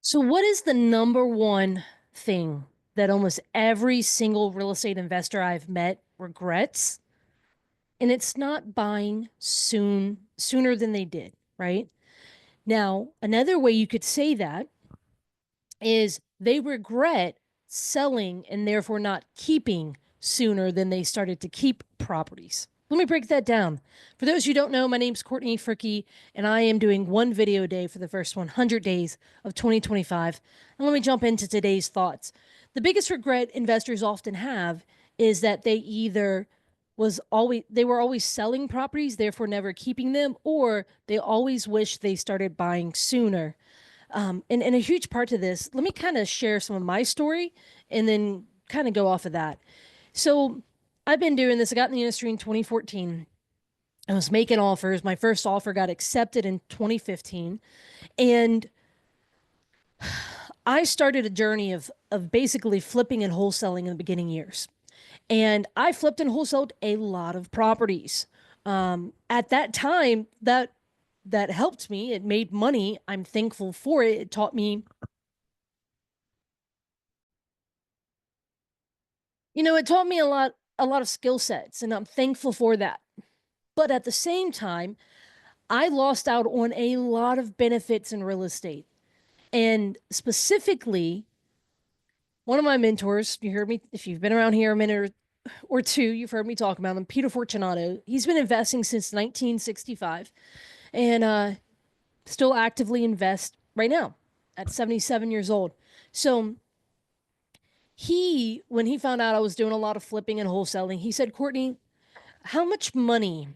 So, what is the number one thing that almost every single real estate investor I've met regrets? And it's not buying sooner than they did, right? Now, another way you could say that is they regret selling and therefore not keeping sooner than they started to keep properties. Let me break that down. For those who don't know, my name's Courtney Fricky, and I am doing one video a day for the first 100 days of 2025. And let me jump into today's thoughts. The biggest regret investors often have is that they were always selling properties, therefore never keeping them, or they always wish they started buying sooner. And a huge part to this, let me kind of share some of my story and then kind of go off of that. So I've been doing this. I got in the industry in 2014. I was making offers. My first offer got accepted in 2015. And I started a journey of basically flipping and wholesaling in the beginning years. And I flipped and wholesaled a lot of properties. At that time, that helped me. It made money. I'm thankful for it. It taught me, it taught me a lot of skill sets, and I'm thankful for that. But at the same time, I lost out on a lot of benefits in real estate. And specifically, one of my mentors, you heard me, if you've been around here a minute or two, you've heard me talk about him, Peter Fortunato. He's been investing since 1965 and still actively invest right now at 77 years old. So when he found out I was doing a lot of flipping and wholesaling, he said, Courtney, how much money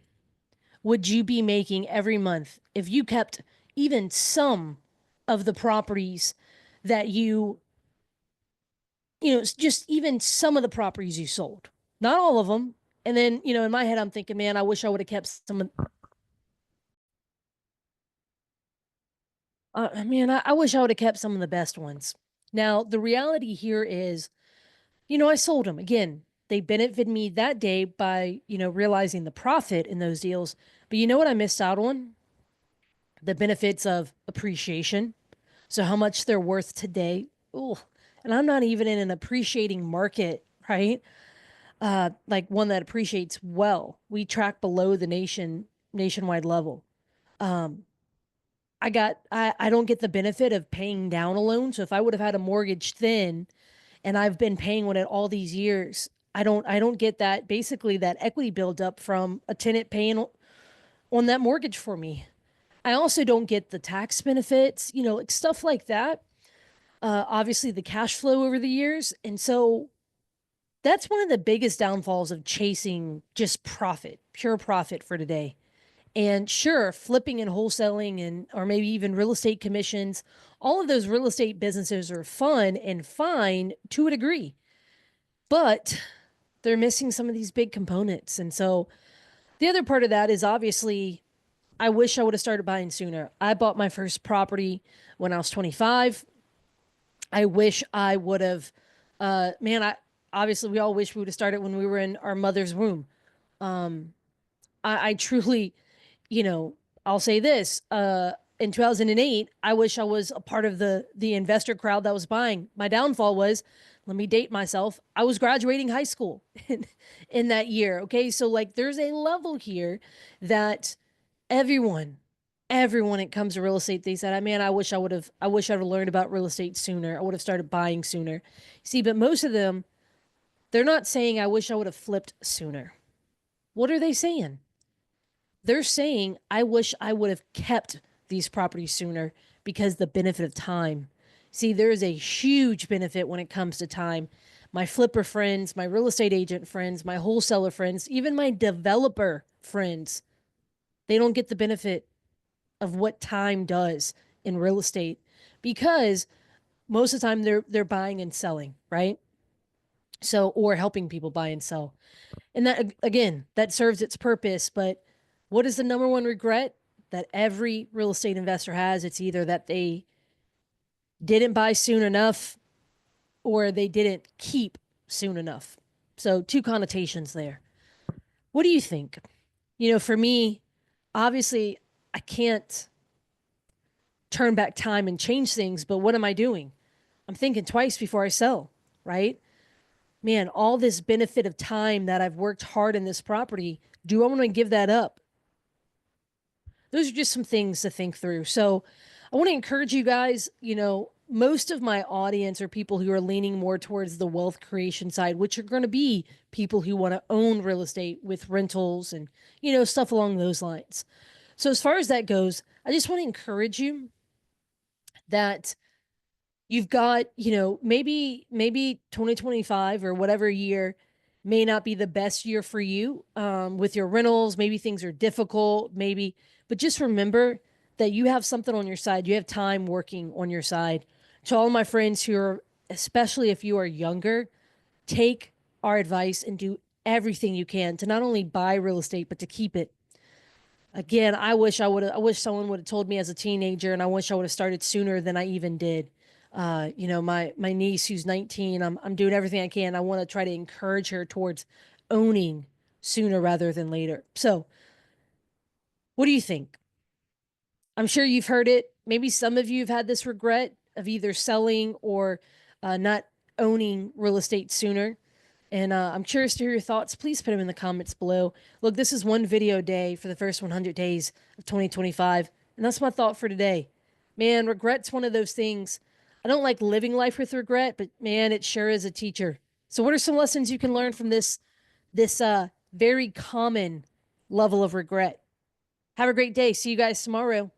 would you be making every month if you kept even some of the properties that just even some of the properties you sold, not all of them. And then, in my head, I'm thinking, man, I wish I would have kept some of, man, I wish I would have kept some of the best ones. Now, the reality here is, I sold them again. They benefited me that day by, realizing the profit in those deals. But you know what I missed out on? The benefits of appreciation. So how much they're worth today. Ooh. And I'm not even in an appreciating market, right? Like one that appreciates well. We track below the nationwide level. Um, I don't get the benefit of paying down a loan. So if I would have had a mortgage then and I've been paying on it all these years, I don't get that basically that equity build up from a tenant paying on that mortgage for me. I also don't get the tax benefits, like stuff like that. Obviously the cash flow over the years. And so that's one of the biggest downfalls of chasing just profit, pure profit for today. And sure, flipping and wholesaling and or maybe even real estate commissions, all of those real estate businesses are fun and fine to a degree, but they're missing some of these big components. And so the other part of that is obviously I wish I would have started buying sooner. I bought my first property when I was 25. I wish I would have man, I obviously we all wish we would have started when we were in our mother's womb. Um I truly, you know, I'll say this, in 2008, I wish I was a part of the investor crowd that was buying. My downfall was, let me date myself. I was graduating high school in that year. Okay. So like there's a level here that everyone, everyone it comes to real estate, they said, man, I wish I would have learned about real estate sooner. I would have started buying sooner. See, but most of them, they're not saying I wish I would have flipped sooner. What are they saying? They're saying I wish I would have kept these properties sooner because the benefit of time. See, there is a huge benefit when it comes to time. My flipper friends, my real estate agent friends, my wholesaler friends, even my developer friends, they don't get the benefit of what time does in real estate because most of the time they're buying and selling, right? So or helping people buy and sell. And that again, that serves its purpose, but what is the number one regret that every real estate investor has? It's either that they didn't buy soon enough or they didn't keep soon enough. So two connotations there. What do you think? For me, obviously I can't turn back time and change things, but what am I doing? I'm thinking twice before I sell, right? Man, all this benefit of time that I've worked hard in this property, do I want to give that up? Those are just some things to think through. So I want to encourage you guys, most of my audience are people who are leaning more towards the wealth creation side, which are going to be people who want to own real estate with rentals and, stuff along those lines. So as far as that goes, I just want to encourage you that you've got, maybe 2025 or whatever year may not be the best year for you with your rentals. Maybe things are difficult, but just remember that you have something on your side. You have time working on your side. To all my friends who are, especially if you are younger, take our advice and do everything you can to not only buy real estate, but to keep it. Again, I wish someone would have told me as a teenager, and I wish I would have started sooner than I even did. My niece who's 19, I'm doing everything I can. I want to try to encourage her towards owning sooner rather than later. So, what do you think? I'm sure you've heard it. Maybe some of you have had this regret of either selling or not owning real estate sooner. And I'm curious to hear your thoughts. Please put them in the comments below. Look, this is one video day for the first 100 days of 2025. And that's my thought for today. Man, regret's one of those things. I don't like living life with regret, but man, it sure is a teacher. So what are some lessons you can learn from this very common level of regret? Have a great day. See you guys tomorrow.